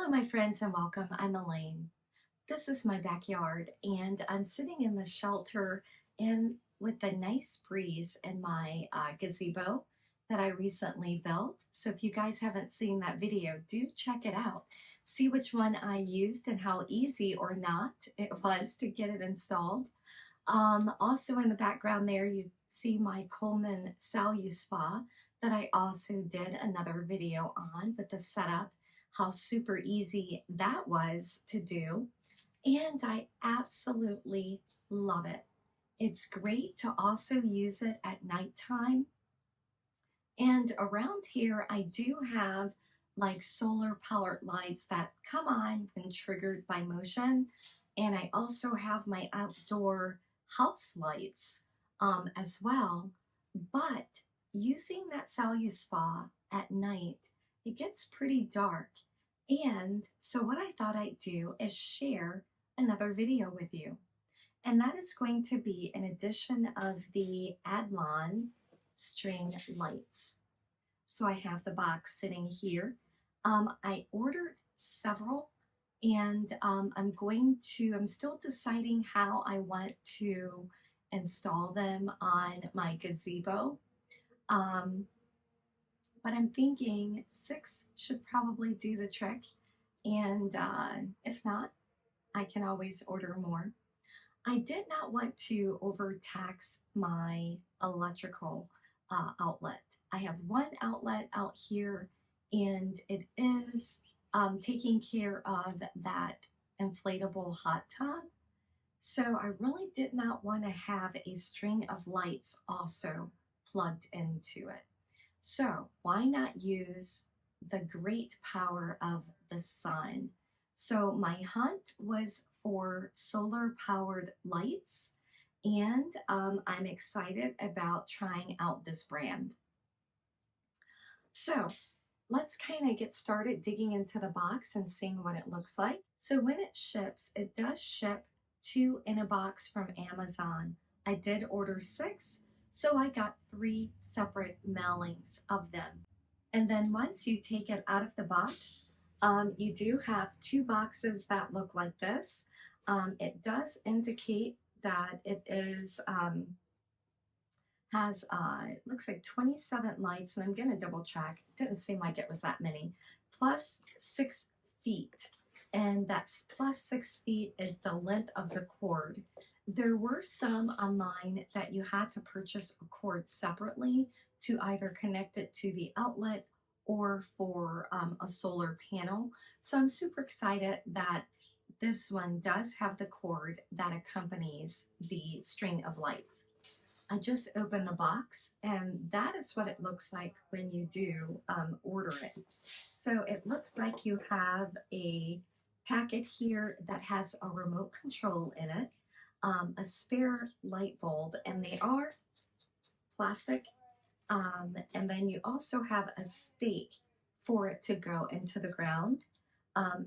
my friends, and welcome. I'm Elaine. This is my backyard, and I'm sitting in the shelter and with a nice breeze in my gazebo that I recently built. So if you guys haven't seen that video, do check it out. See which one I used and how easy or not it was to get it installed. Also in the background there, you see my Coleman Salue Spa that I also did another video on with the setup, how super easy that was to do. And I absolutely love it. It's great to also use it at nighttime. And around here, I do have like solar powered lights that come on when triggered by motion. And I also have my outdoor house lights as well. But using that Salue Spa at night, it gets pretty dark. And so what I thought I'd do is share another video with you. And that is going to be an addition of the Addlon string lights. So I have the box sitting here. I ordered several, and I'm still deciding how I want to install them on my gazebo. But I'm thinking 6 should probably do the trick, and if not, I can always order more. I did not want to overtax my electrical outlet. I have one outlet out here, and it is taking care of that inflatable hot tub. So I really did not want to have a string of lights also plugged into it. So why not use the great power of the sun? So my hunt was for solar powered lights, and I'm excited about trying out this brand. So let's kind of get started digging into the box and seeing what it looks like. So when it ships, it does ship 2 in a box from Amazon. I did order 6. So I got 3 separate mailings of them. And then once you take it out of the box, you do have 2 boxes that look like this. It does indicate that it is it looks like 27 lights, and I'm going to double check. It didn't seem like it was that many. Plus 6 feet. And that's plus 6 feet is the length of the cord. There were some online that you had to purchase a cord separately to either connect it to the outlet or for a solar panel. So I'm super excited that this one does have the cord that accompanies the string of lights. I just opened the box, and that is what it looks like when you do order it. So it looks like you have a packet here that has a remote control in it. A spare light bulb, and they are plastic, and then you also have a stake for it to go into the ground.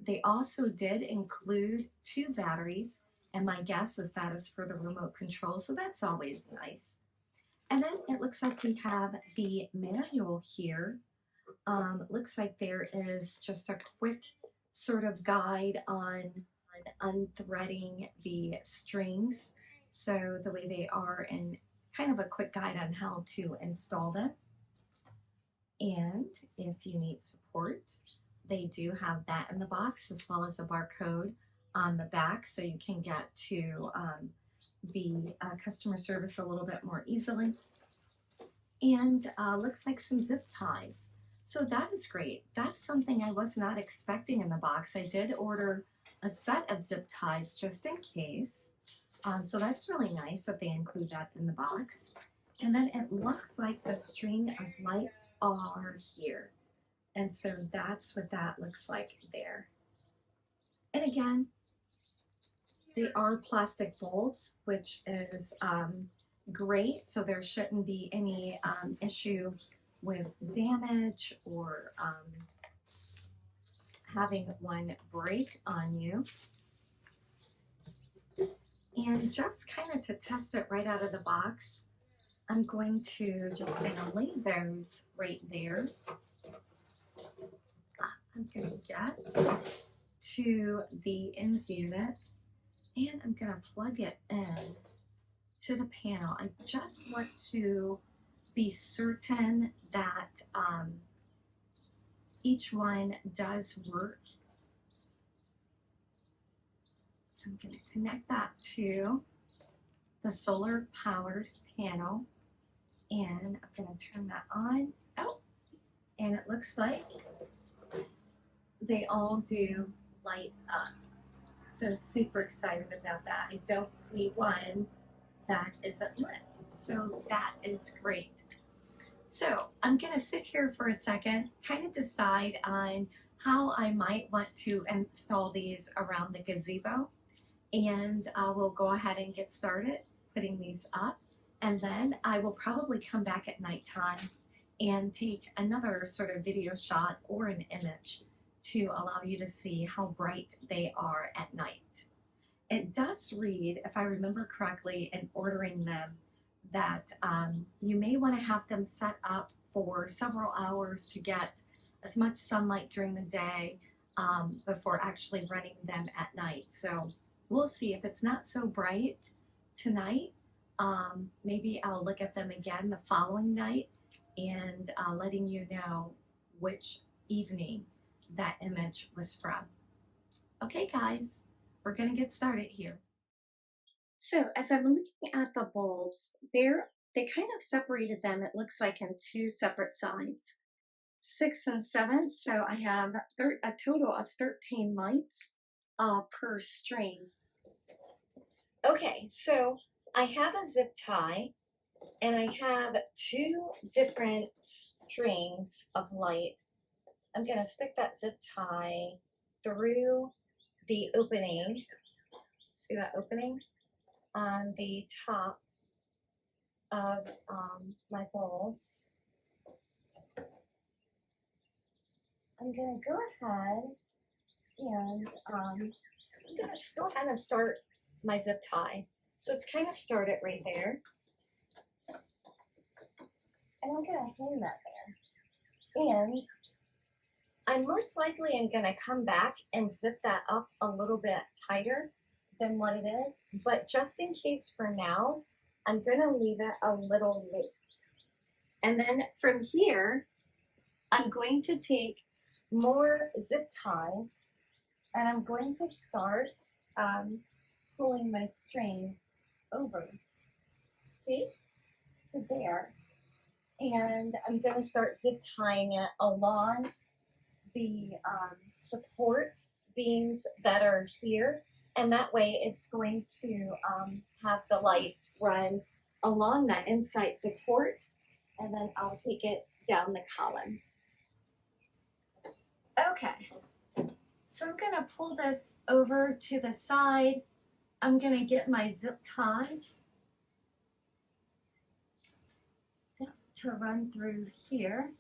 They also did include 2 batteries, and my guess is that is for the remote control, so that's always nice. And then it looks like we have the manual here. Looks like there is just a quick sort of guide on unthreading the strings, so the way they are, and kind of a quick guide on how to install them. And if you need support, they do have that in the box, as well as a barcode on the back, so you can get to the customer service a little bit more easily. And looks like some zip ties. So that is great. That's something I was not expecting in the box. I did order a set of zip ties just in case. So that's really nice that they include that in the box. And then it looks like the string of lights are here. And so that's what that looks like there. And again, they are plastic bulbs, which is great. So there shouldn't be any issue with damage or having one break on you. And just kind of to test it right out of the box, I'm going to just kind of lay those right there. I'm going to get to the end unit and I'm going to plug it in to the panel. I just want to be certain that each one does work. So I'm going to connect that to the solar powered panel and I'm going to turn that on. Oh, and it looks like they all do light up. So super excited about that. I don't see one that isn't lit. So that is great. So I'm going to sit here for a second, kind of decide on how I might want to install these around the gazebo. And we'll go ahead and get started putting these up. And then I will probably come back at nighttime and take another sort of video shot or an image to allow you to see how bright they are at night. It does read, if I remember correctly, in ordering them, that you may want to have them set up for several hours to get as much sunlight during the day before actually running them at night. So we'll see. If it's not so bright tonight, maybe I'll look at them again the following night and letting you know which evening that image was from. Okay, guys, we're going to get started here. So as I'm looking at the bulbs, they kind of separated them, it looks like, in two separate sides, 6 and 7. So I have a total of 13 lights per string. Okay, so I have a zip tie and I have 2 different strings of light. I'm going to stick that zip tie through the opening. See that opening? On the top of my bulbs. I'm going to go ahead and I'm going to go ahead and start my zip tie. So it's kind of started right there. And I'm going to hang that there. And I most likely am going to come back and zip that up a little bit tighter than what it is, but just in case for now, I'm going to leave it a little loose. And then from here, I'm going to take more zip ties and I'm going to start pulling my string over, see, to there. And I'm going to start zip tying it along the support beams that are here. And that way it's going to have the lights run along that inside support, and then I'll take it down the column. Okay, so I'm going to pull this over to the side. I'm going to get my zip tie to run through here.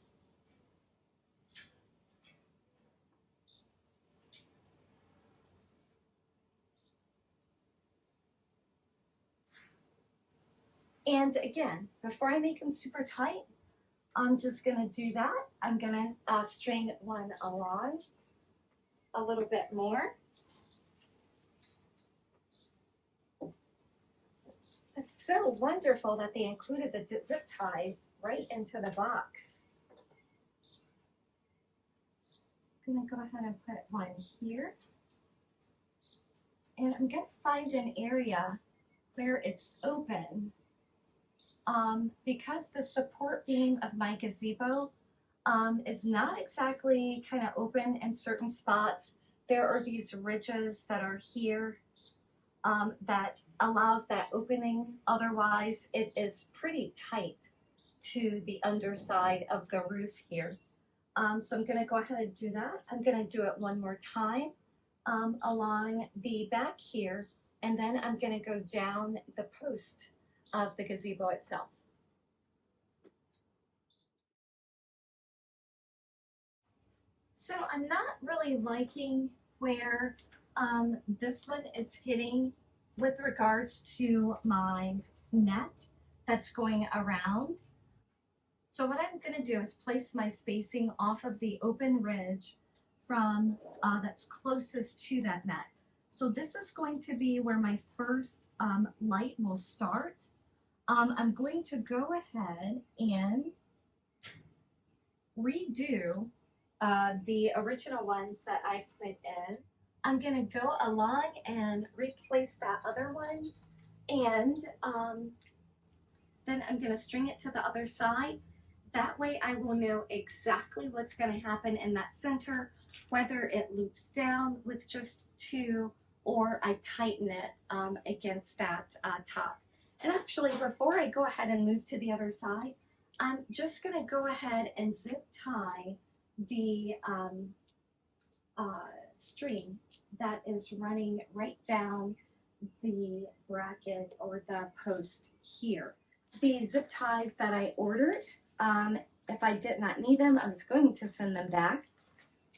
And again, before I make them super tight, I'm just going to do that. I'm going to string one along a little bit more. It's so wonderful that they included the zip ties right into the box. I'm going to go ahead and put one here. And I'm going to find an area where it's open. Because the support beam of my gazebo is not exactly kind of open in certain spots, there are these ridges that are here that allows that opening. Otherwise, it is pretty tight to the underside of the roof here. So I'm going to go ahead and do that. I'm going to do it one more time along the back here, and then I'm going to go down the post of the gazebo itself. So I'm not really liking where this one is hitting with regards to my net that's going around. So what I'm going to do is place my spacing off of the open ridge from that's closest to that net. So this is going to be where my first light will start. I'm going to go ahead and redo the original ones that I put in. I'm going to go along and replace that other one, and then I'm going to string it to the other side. That way I will know exactly what's going to happen in that center, whether it loops down with just two or I tighten it against that top. And actually, before I go ahead and move to the other side, I'm just going to go ahead and zip tie the string that is running right down the bracket or the post here. The zip ties that I ordered, if I did not need them, I was going to send them back,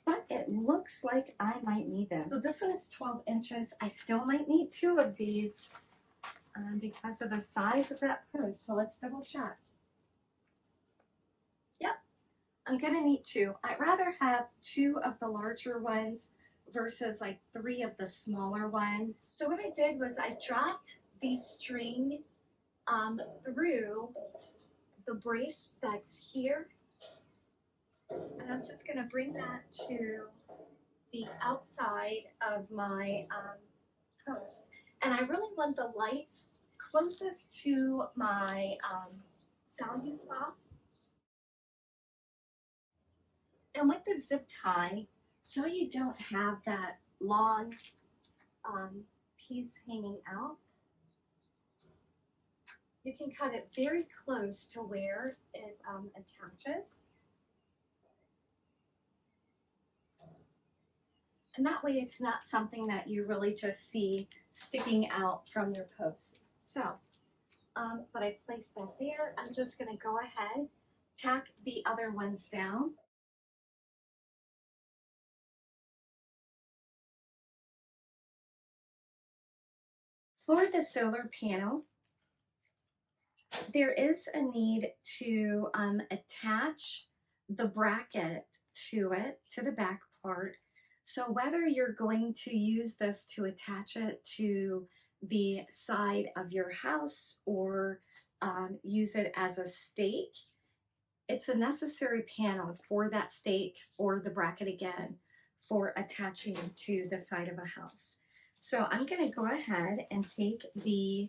but it looks like I might need them. So this one is 12 inches. I still might need two of these because of the size of that post. So let's double check. Yep, I'm gonna need two. I'd rather have two of the larger ones versus like three of the smaller ones. So what I did was I dropped the string through the brace that's here, and I'm just going to bring that to the outside of my post. And I really want the lights closest to my sound spot. And with the zip tie, so you don't have that long piece hanging out, you can cut it very close to where it attaches. And that way it's not something that you really just see sticking out from your post. So, but I placed that there. I'm just gonna go ahead, tack the other ones down. For the solar panel, there is a need to attach the bracket to it, to the back part. So whether you're going to use this to attach it to the side of your house or use it as a stake, it's a necessary panel for that stake or the bracket again for attaching to the side of a house. So I'm going to go ahead and take the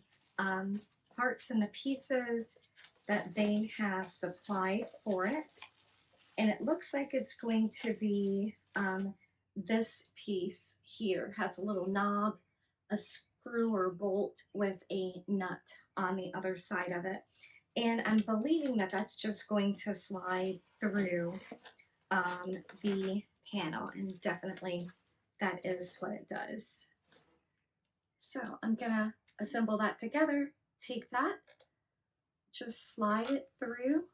parts and the pieces that they have supplied for it. And it looks like it's going to be this piece here. Has a little knob, a screw or bolt with a nut on the other side of it. And I'm believing that that's just going to slide through the panel, and definitely that is what it does. So I'm gonna assemble that together, take that, just slide it through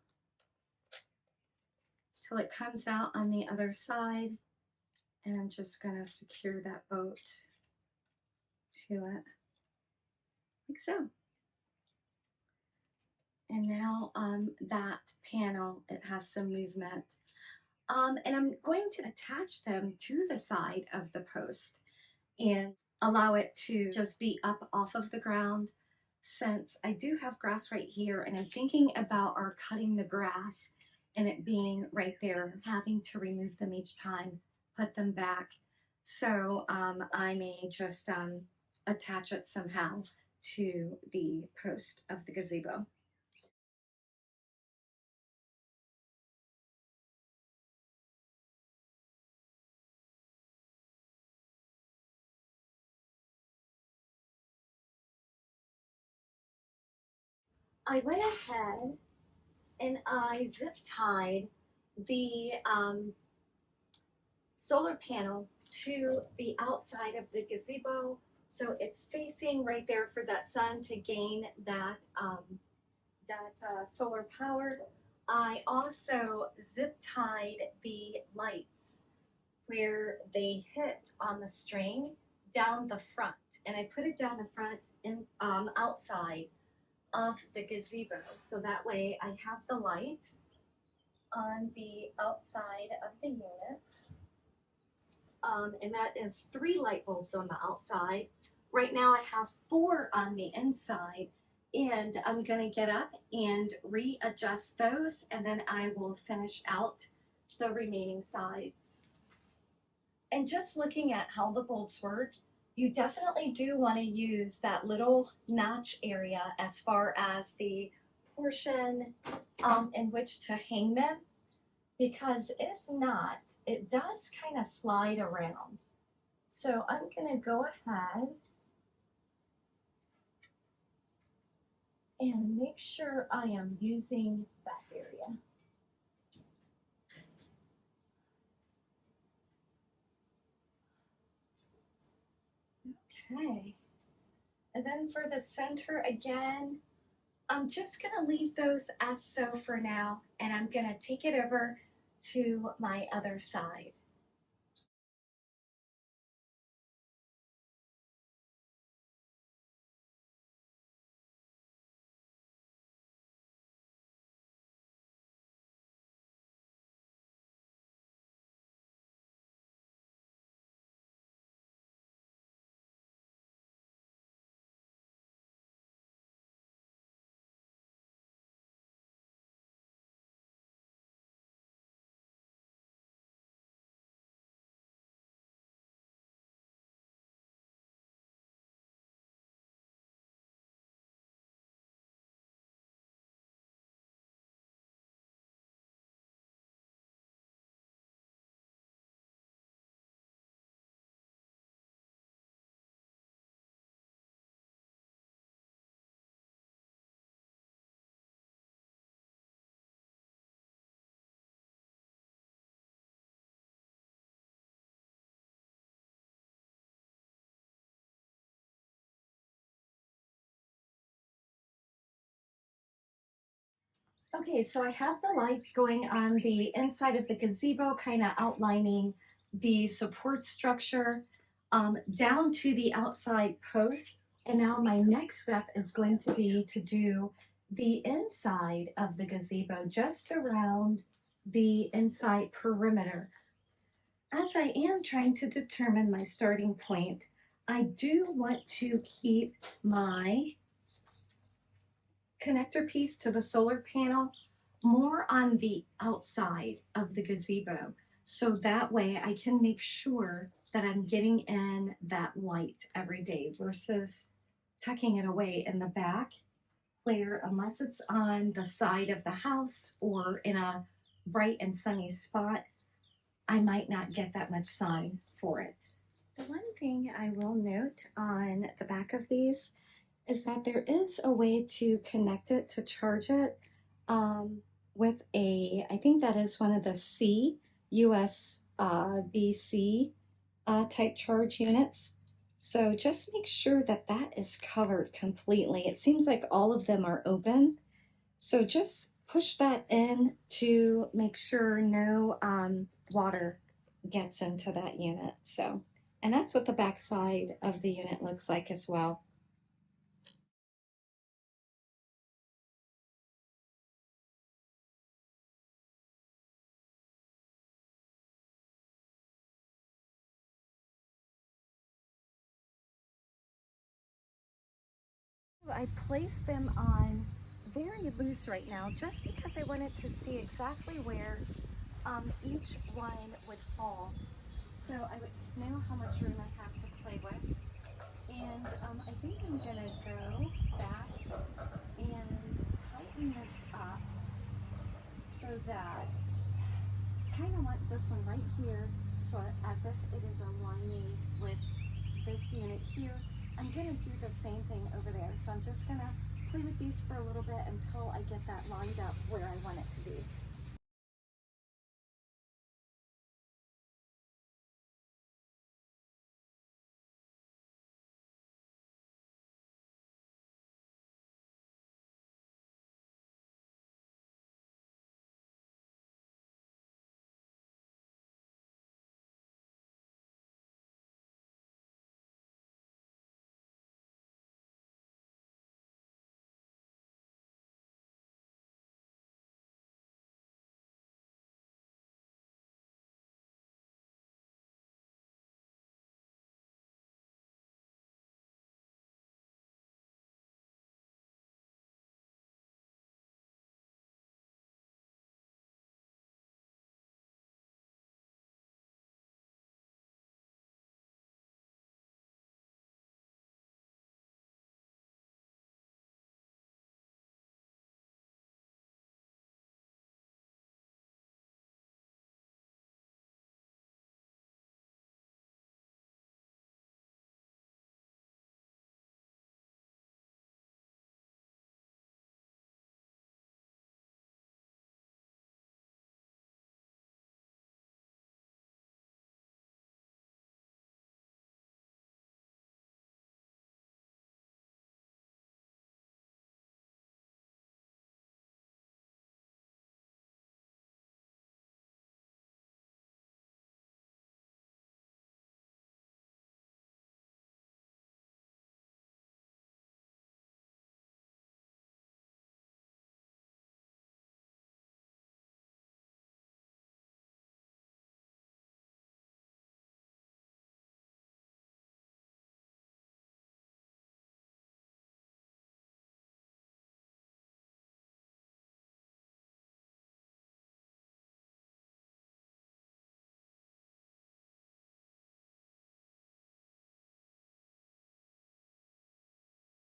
till it comes out on the other side, and I'm just gonna secure that bolt to it, like so. And now that panel, it has some movement. And I'm going to attach them to the side of the post and allow it to just be up off of the ground, since I do have grass right here and I'm thinking about our cutting the grass and it being right there, having to remove them each time, put them back. So I may just attach it somehow to the post of the gazebo. I went ahead and I zip tied the solar panel to the outside of the gazebo, so it's facing right there for that sun to gain that solar power. I also zip tied the lights where they hit on the string down the front, and I put it down the front and outside of the gazebo, so that way I have the light on the outside of the unit. and that is 3 light bulbs on the outside. Right now I have 4 on the inside, and I'm going to get up and readjust those, and then I will finish out the remaining sides. And just looking at how the bolts work, you definitely do want to use that little notch area as far as the portion in which to hang them, because if not, it does kind of slide around. So I'm going to go ahead and make sure I am using that area. Okay. And then for the center again, I'm just going to leave those as so for now, and I'm going to take it over to my other side. Okay, so I have the lights going on the inside of the gazebo, kind of outlining the support structure down to the outside post. And now my next step is going to be to do the inside of the gazebo, just around the inside perimeter. As I am trying to determine my starting point, I do want to keep my connector piece to the solar panel more on the outside of the gazebo. So that way I can make sure that I'm getting in that light every day versus tucking it away in the back where, unless it's on the side of the house or in a bright and sunny spot, I might not get that much sun for it. The one thing I will note on the back of these is that there is a way to connect it to charge it with a, I think that is one of the C USB-C type charge units. So just make sure that that is covered completely. It seems like all of them are open. So just push that in to make sure no water gets into that unit. So, and that's what the back side of the unit looks like as well. I placed them on very loose right now just because I wanted to see exactly where each one would fall. So I would know how much room I have to play with. And I think I'm gonna go back and tighten this up so that I kind of want this one right here, so as if it is aligning with this unit here. I'm gonna do the same thing over there. So I'm just gonna play with these for a little bit until I get that lined up where I want it to be.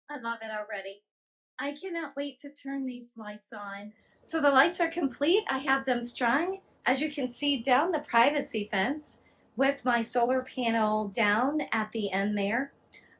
I love it already. I cannot wait to turn these lights on. So the lights are complete. I have them strung, as you can see, down the privacy fence with my solar panel down at the end there.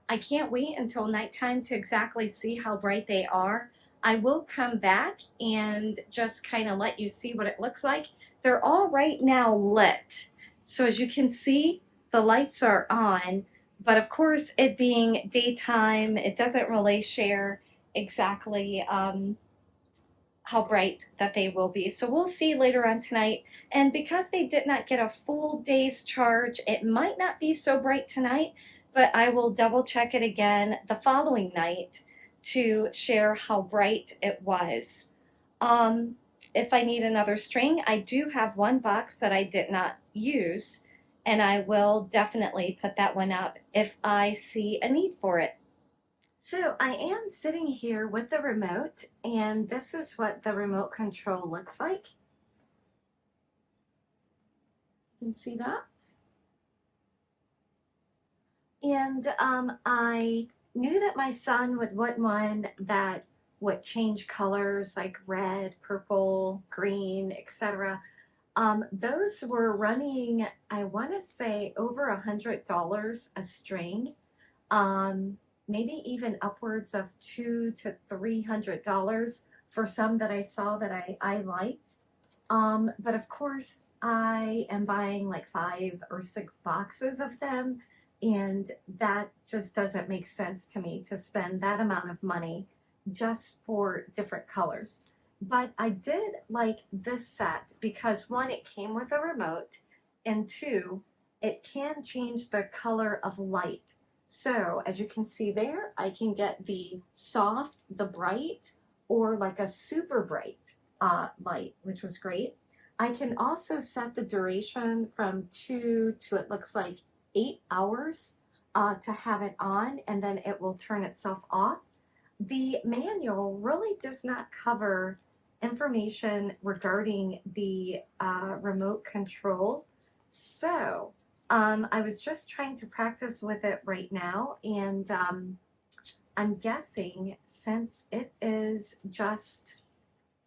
I can't wait until nighttime to exactly see how bright they are. I will come back and just kind of let you see what it looks like. They're all right now lit. So as you can see, the lights are on, but of course, it being daytime, it doesn't really share exactly how bright that they will be. So we'll see later on tonight. And because they did not get a full day's charge, it might not be so bright tonight, but I will double check it again the following night to share how bright it was. Um, if I need another string, I do have one box that I did not use, and I will definitely put that one up if I see a need for it. So I am sitting here with the remote, and this is what the remote control looks like. You can see that. And I knew that my son would want one that would change colors like red, purple, green, etc. Those were running, I want to say, over $100 a string. Maybe even upwards of $200 to $300 for some that I saw that I liked. But of course, I am buying like 5 or 6 boxes of them, and that just doesn't make sense to me to spend that amount of money just for different colors. But I did like this set because one, it came with a remote, and two, it can change the color of light. So as you can see there, I can get the soft, the bright, or like a super bright light, which was great. I can also set the duration from 2 to, it looks like, 8 hours to have it on, and then it will turn itself off. The manual really does not cover information regarding the remote control. So I was just trying to practice with it right now, and I'm guessing since it is just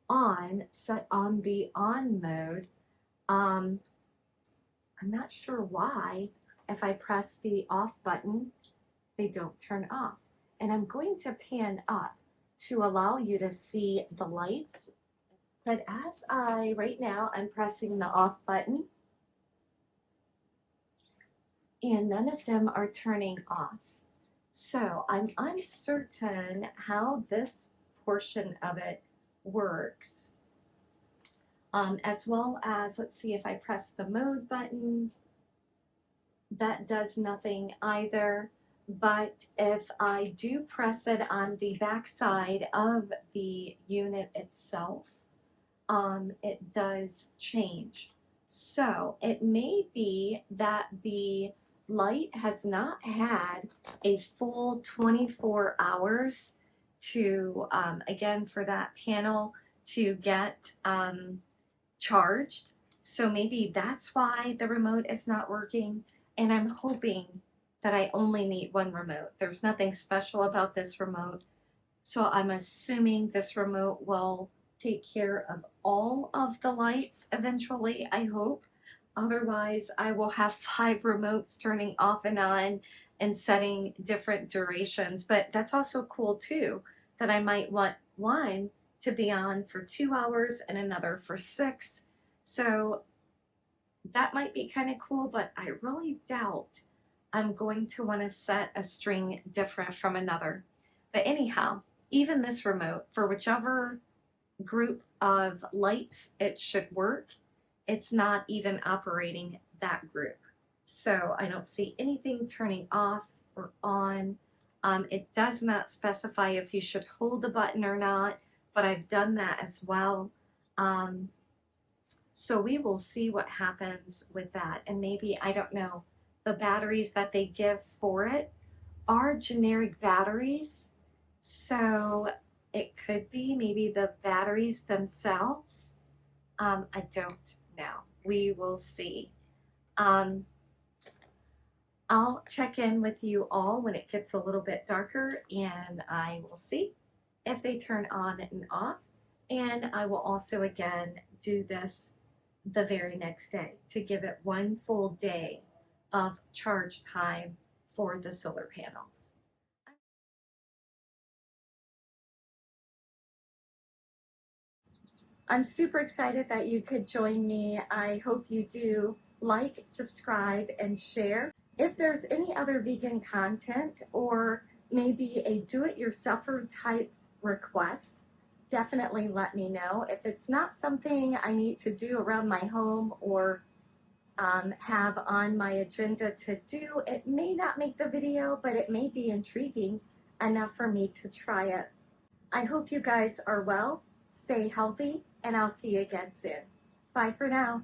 on, set on the on mode, I'm not sure why if I press the off button, they don't turn off. And I'm going to pan up to allow you to see the lights. But as right now, I'm pressing the off button, and none of them are turning off. So I'm uncertain how this portion of it works. As well as, let's see, if I press the mode button, that does nothing either. But if I do press it on the back side of the unit itself, it does change. So it may be that the light has not had a full 24 hours to, again, for that panel to get charged. So maybe that's why the remote is not working. And I'm hoping that I only need one remote. There's nothing special about this remote. So I'm assuming this remote will take care of all of the lights eventually, I hope. Otherwise, I will have 5 remotes turning off and on and setting different durations. But that's also cool too, that I might want one to be on for 2 hours and another for 6. So that might be kind of cool, but I really doubt I'm going to want to set a string different from another. But anyhow, even this remote, for whichever group of lights it should work, it's not even operating that group. So I don't see anything turning off or on. It does not specify if you should hold the button or not, but I've done that as well. So we will see what happens with that. And maybe, I don't know, the batteries that they give for it are generic batteries. So it could be maybe the batteries themselves. I don't know. We will see. I'll check in with you all when it gets a little bit darker and I will see if they turn on and off. And I will also again do this the very next day to give it one full day of charge time for the solar panels. I'm super excited that you could join me. I hope you do like, subscribe, and share. If there's any other vegan content or maybe a do-it-yourselfer type request, definitely let me know. If it's not something I need to do around my home or have on my agenda to do, it may not make the video, but it may be intriguing enough for me to try it. I hope you guys are well, stay healthy, and I'll see you again soon. Bye for now.